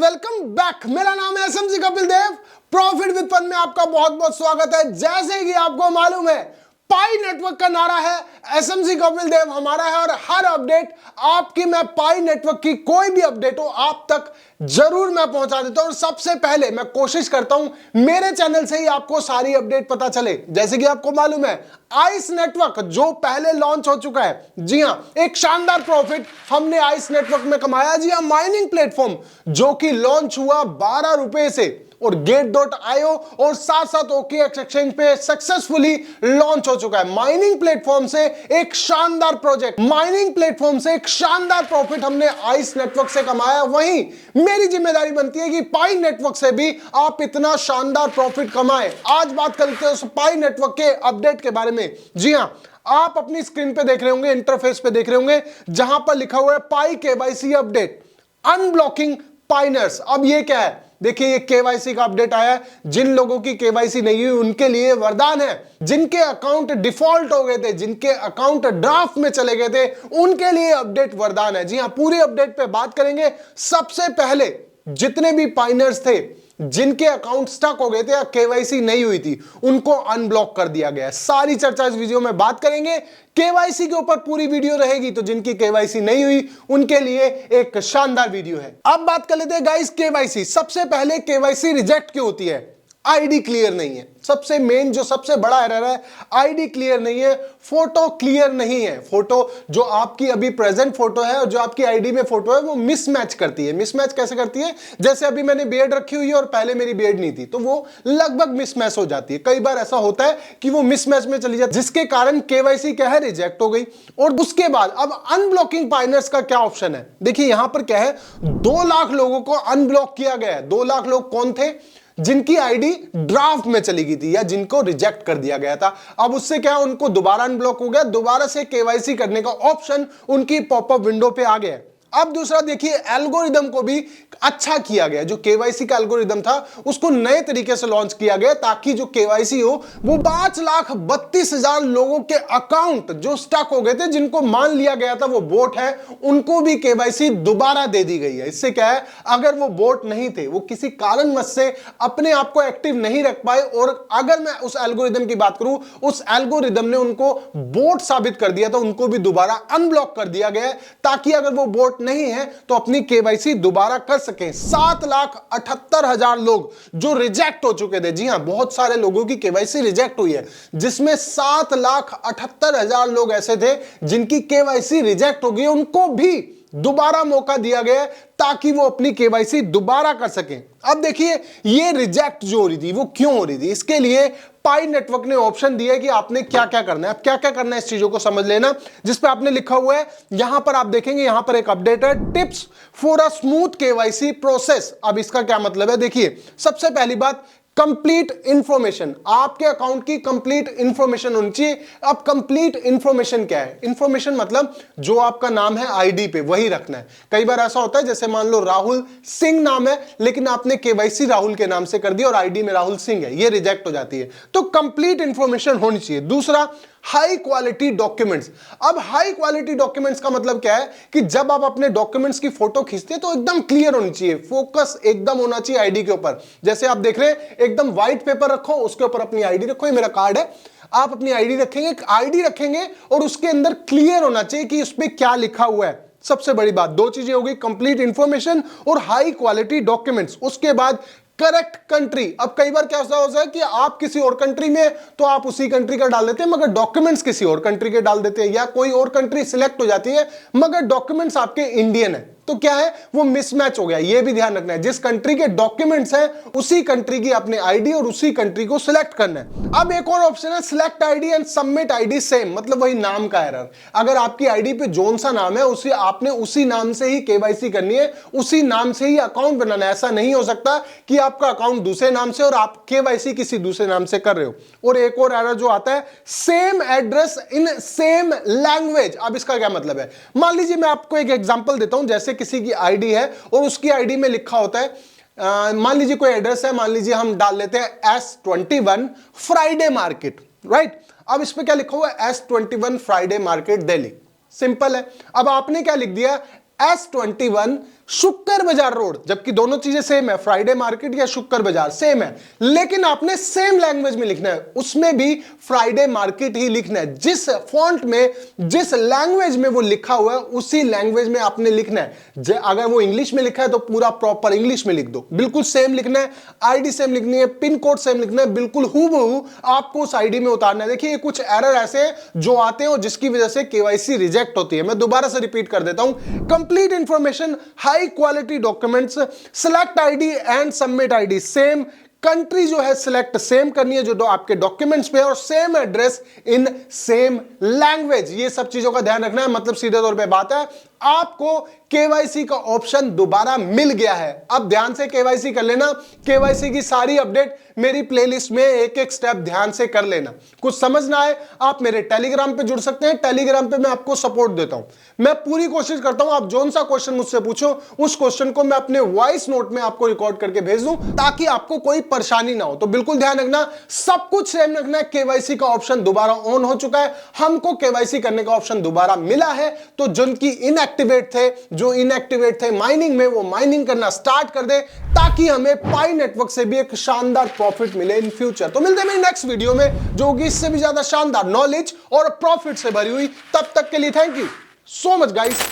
Welcome back. मेरा नाम है SMC Kapil Dev. Profit with fun में आपका बहुत बहुत स्वागत है। जैसे कि आपको मालूम है, पाई नेटवर्क का नारा है, एसएमसी कपिल देव हमारा है और हर अपडेट आपकी, मैं पाई नेटवर्क की कोई भी अपडेट हो आप तक जरूर मैं पहुंचा देता हूं। और सबसे पहले मैं कोशिश करता हूं मेरे चैनल से ही आपको सारी अपडेट पता चले। जैसे कि आपको मालूम है, आइस नेटवर्क जो पहले लॉन्च हो चुका है, जी हां, एक शानदार प्रॉफिट हमने आइस नेटवर्क में कमाया। जी हां, माइनिंग प्लेटफॉर्म जो कि लॉन्च हुआ 12 रुपए से और गेट.io और साथ साथ OKX एक्सचेंज पे सक्सेसफुली लॉन्च हो चुका है। माइनिंग प्लेटफॉर्म से एक शानदार प्रोजेक्ट, माइनिंग प्लेटफॉर्म से एक शानदार प्रॉफिट हमने आइस नेटवर्क से कमाया। वहीं मेरी जिम्मेदारी बनती है कि पाई नेटवर्क से भी आप इतना शानदार प्रॉफिट कमाएं। आज बात करते हैं उस पाई नेटवर्क के अपडेट के बारे में। जी हां, आप अपनी स्क्रीन पे देख रहे होंगे, इंटरफेस पे देख रहे होंगे, जहां पर लिखा हुआ है पाई KYC अपडेट, अनब्लॉकिंग पाइनर्स। अब ये क्या है? देखिए, ये KYC का अपडेट आया है। जिन लोगों की KYC नहीं हुई उनके लिए वरदान है। जिनके अकाउंट डिफॉल्ट हो गए थे, जिनके अकाउंट ड्राफ्ट में चले गए थे, उनके लिए अपडेट वरदान है। जी हां, पूरे अपडेट पे बात करेंगे। सबसे पहले जितने भी पाइनर्स थे जिनके अकाउंट स्टक हो गए थे या KYC नहीं हुई थी, उनको अनब्लॉक कर दिया गया है। सारी चर्चा इस वीडियो में बात करेंगे। KYC के ऊपर पूरी वीडियो रहेगी, तो जिनकी KYC नहीं हुई उनके लिए एक शानदार वीडियो है। अब बात कर लेते हैं गाइस KYC। सबसे पहले KYC रिजेक्ट क्यों होती है? आईडी क्लियर नहीं है। सबसे मेन जो सबसे बड़ा एरर है, आईडी क्लियर नहीं है, फोटो क्लियर नहीं है। फोटो जो आपकी अभी प्रेजेंट फोटो है और जो आपकी आईडी में फोटो है वो मिसमैच करती है। मिसमैच कैसे करती है? जैसे अभी मैंने बियर्ड रखी हुई है और पहले मेरी बियर्ड नहीं थी, तो वो लगभग मिसमैच हो जाती है। कई बार ऐसा होता है कि वो मिसमैच में चली जाती है, जिसके कारण KYC क्या है, रिजेक्ट हो गई। और उसके बाद अब अनब्लॉकिंग पाइनर्स का क्या ऑप्शन है? देखिए यहां पर क्या है, 2 लाख लोगों को अनब्लॉक किया गया है। 2 लाख लोग कौन थे? जिनकी आईडी ड्राफ्ट में चली गई थी या जिनको रिजेक्ट कर दिया गया था। अब उससे क्या, उनको दोबारा अनब्लॉक हो गया, दोबारा से KYC करने का ऑप्शन उनकी पॉपअप विंडो पे आ गया। अब दूसरा देखिए, एल्गोरिदम को भी अच्छा किया गया। जो KYC का एल्गोरिदम था उसको नए तरीके से लॉन्च किया गया, ताकि जो KYC हो वो 5,32,000 लोगों के अकाउंट जो स्टक हो गए थे, जिनको मान लिया गया था वो बोट है, उनको भी KYC दोबारा दे दी गई है। इससे क्या है, अगर वो बोट नहीं थे, वो किसी कारणवश से अपने आप को एक्टिव नहीं रख पाए, और अगर मैं उस एल्गोरिदम की बात करूं, उस एल्गोरिदम ने उनको बोट साबित कर दिया था, उनको भी दोबारा अनब्लॉक कर दिया गया, ताकि अगर वो बोट नहीं है तो अपनी KYC दोबारा कर सकें। 7,78,000 लोग जो रिजेक्ट हो चुके थे। जी हां, बहुत सारे लोगों की KYC रिजेक्ट हुई है, जिसमें 7,78,000 लोग ऐसे थे जिनकी KYC रिजेक्ट हो गई, उनको भी दोबारा मौका दिया गया ताकि वो अपनी KYC दोबारा कर सकें। अब देखिए, ये रिजेक्ट जो हो रही थी वो क्यों हो रही थी? इसके लिए पाई नेटवर्क ने ऑप्शन दिया है कि आपने क्या क्या करना है। अब क्या क्या करना है, इस चीजों को समझ लेना। जिस पे आपने लिखा हुआ है, यहां पर आप देखेंगे, यहां पर एक अपडेट है, tips for a smooth KYC process. अब इसका क्या मतलब है? देखिए, सबसे पहली बात, कंप्लीट इंफॉर्मेशन, आपके अकाउंट की कंप्लीट इंफॉर्मेशन होनी चाहिए। अब कंप्लीट इंफॉर्मेशन क्या है? इंफॉर्मेशन मतलब जो आपका नाम है आईडी पे वही रखना है। कई बार ऐसा होता है, जैसे मान लो राहुल सिंह नाम है, लेकिन आपने KYC राहुल के नाम से कर दी और आईडी में राहुल सिंह है, ये रिजेक्ट हो जाती है। तो कंप्लीट इंफॉर्मेशन होनी चाहिए। दूसरा, हाई क्वालिटी डॉक्यूमेंट्स। अब हाई क्वालिटी डॉक्यूमेंट्स का मतलब क्या है कि जब आप अपने डॉक्यूमेंट्स की फोटो खींचते हैं तो एकदम क्लियर होनी चाहिए, फोकस एकदम होना चाहिए आईडी के ऊपर। जैसे आप देख रहे हैं, एकदम व्हाइट पेपर रखो, उसके ऊपर अपनी आईडी रखो, ये मेरा कार्ड है, आप अपनी आईडी रखेंगे और उसके अंदर क्लियर होना चाहिए कि उस पर क्या लिखा हुआ है। सबसे बड़ी बात, 2 चीजें हो गई, कंप्लीट इंफॉर्मेशन और हाई क्वालिटी डॉक्यूमेंट्स। उसके बाद करेक्ट कंट्री। अब कई बार क्या होता है कि आप किसी और कंट्री में तो आप उसी कंट्री का डाल देते हैं, मगर डॉक्यूमेंट्स किसी और कंट्री के डाल देते हैं, या कोई और कंट्री सिलेक्ट हो जाती है मगर डॉक्यूमेंट्स आपके इंडियन है, तो क्या है, वो मिसमैच हो गया। ये भी ध्यान रखना है, जिस कंट्री के डॉक्यूमेंट्स हैं उसी कंट्री की अपने आईडी और उसी कंट्री को सिलेक्ट करना है। अब एक और ऑप्शन है, select ID and submit ID same, मतलब वही नाम का एरर। अगर आपकी आईडी पे जोन सा नाम है, उसी आपने उसी नाम से ही KYC करनी है, उसी नाम से ही अकाउंट बनाना है। ऐसा नहीं हो सकता कि आपका अकाउंट दूसरे नाम से और आप KYC किसी दूसरे नाम से कर रहे हो। और एक और एरर जो आता है, same address in same language. अब इसका क्या मतलब है? मान लीजिए मैं आपको एक एग्जांपल देता हूं, जैसे किसी की आईडी है और उसकी आईडी में लिखा होता है, मान लीजिए कोई एड्रेस है, मान लीजिए हम डाल लेते हैं S21 फ्राइडे मार्केट, राइट। अब इस पे क्या लिखा हुआ है? S21 Friday market Delhi. Simple है। अब आपने क्या लिख दिया? S21 शुक्र बाजार रोड, जबकि दोनों चीजें सेम है, फ्राइडे मार्केट या शुक्र बाजार सेम है, लेकिन आपने सेम लैंग्वेज में लिखना है, उसमें भी फ्राइडे मार्केट ही लिखना है। जिस फॉन्ट में, जिस लैंग्वेज में वो लिखा हुआ है उसी लैंग्वेज में आपने लिखना है। अगर वो इंग्लिश में लिखा है तो पूरा प्रॉपर इंग्लिश में लिख दो, बिल्कुल सेम लिखना है, आईडी सेम लिखनी है, पिन कोड सेम लिखना है, बिल्कुल हूबहू आपको उस आईडी में उतारना है। देखिए कुछ एरर ऐसे जो आते हैं और जिसकी वजह से केवाईसी रिजेक्ट होती है। मैं दोबारा से रिपीट कर देता हूं, complete information, high quality documents, select ID and submit ID same, country जो है सिलेक्ट सेम करनी है जो आपके डॉक्यूमेंट्स पे है, और same address in same language. ये सब चीजों का ध्यान रखना है। मतलब सीधे तौर पे बात है, आपको केवाईसी का ऑप्शन दोबारा मिल गया है। अब ध्यान से केवाईसी कर लेना। केवाईसी की सारी अपडेट मेरी प्लेलिस्ट में एक एक स्टेप ध्यान से कर लेना। कुछ समझ ना आए आप मेरे टेलीग्राम पे जुड़ सकते हैं, टेलीग्राम पे मैं आपको सपोर्ट देता हूं। मैं पूरी कोशिश करता हूं आप जोन सा क्वेश्चन मुझसे पूछो उस क्वेश्चन को मैं अपने वॉइस नोट में आपको रिकॉर्ड करके भेज दूं, ताकि आपको कोई परेशानी ना हो। तो बिल्कुल ध्यान रखना, सब कुछ सेम रखना है। केवाईसी का ऑप्शन दोबारा ऑन हो चुका है, हमको केवाईसी करने का ऑप्शन दोबारा मिला है। तो जिनकी इनएक्टिवेट थे, जो इनएक्टिवेट थे माइनिंग में, वो माइनिंग करना स्टार्ट कर दे, ताकि हमें पाई नेटवर्क से भी एक शानदार प्रॉफिट मिले इन फ्यूचर। तो मिलते हैं मेरी नेक्स्ट वीडियो में जो कि इससे भी ज्यादा शानदार नॉलेज और प्रॉफिट से भरी हुई। तब तक के लिए thank you so much guys.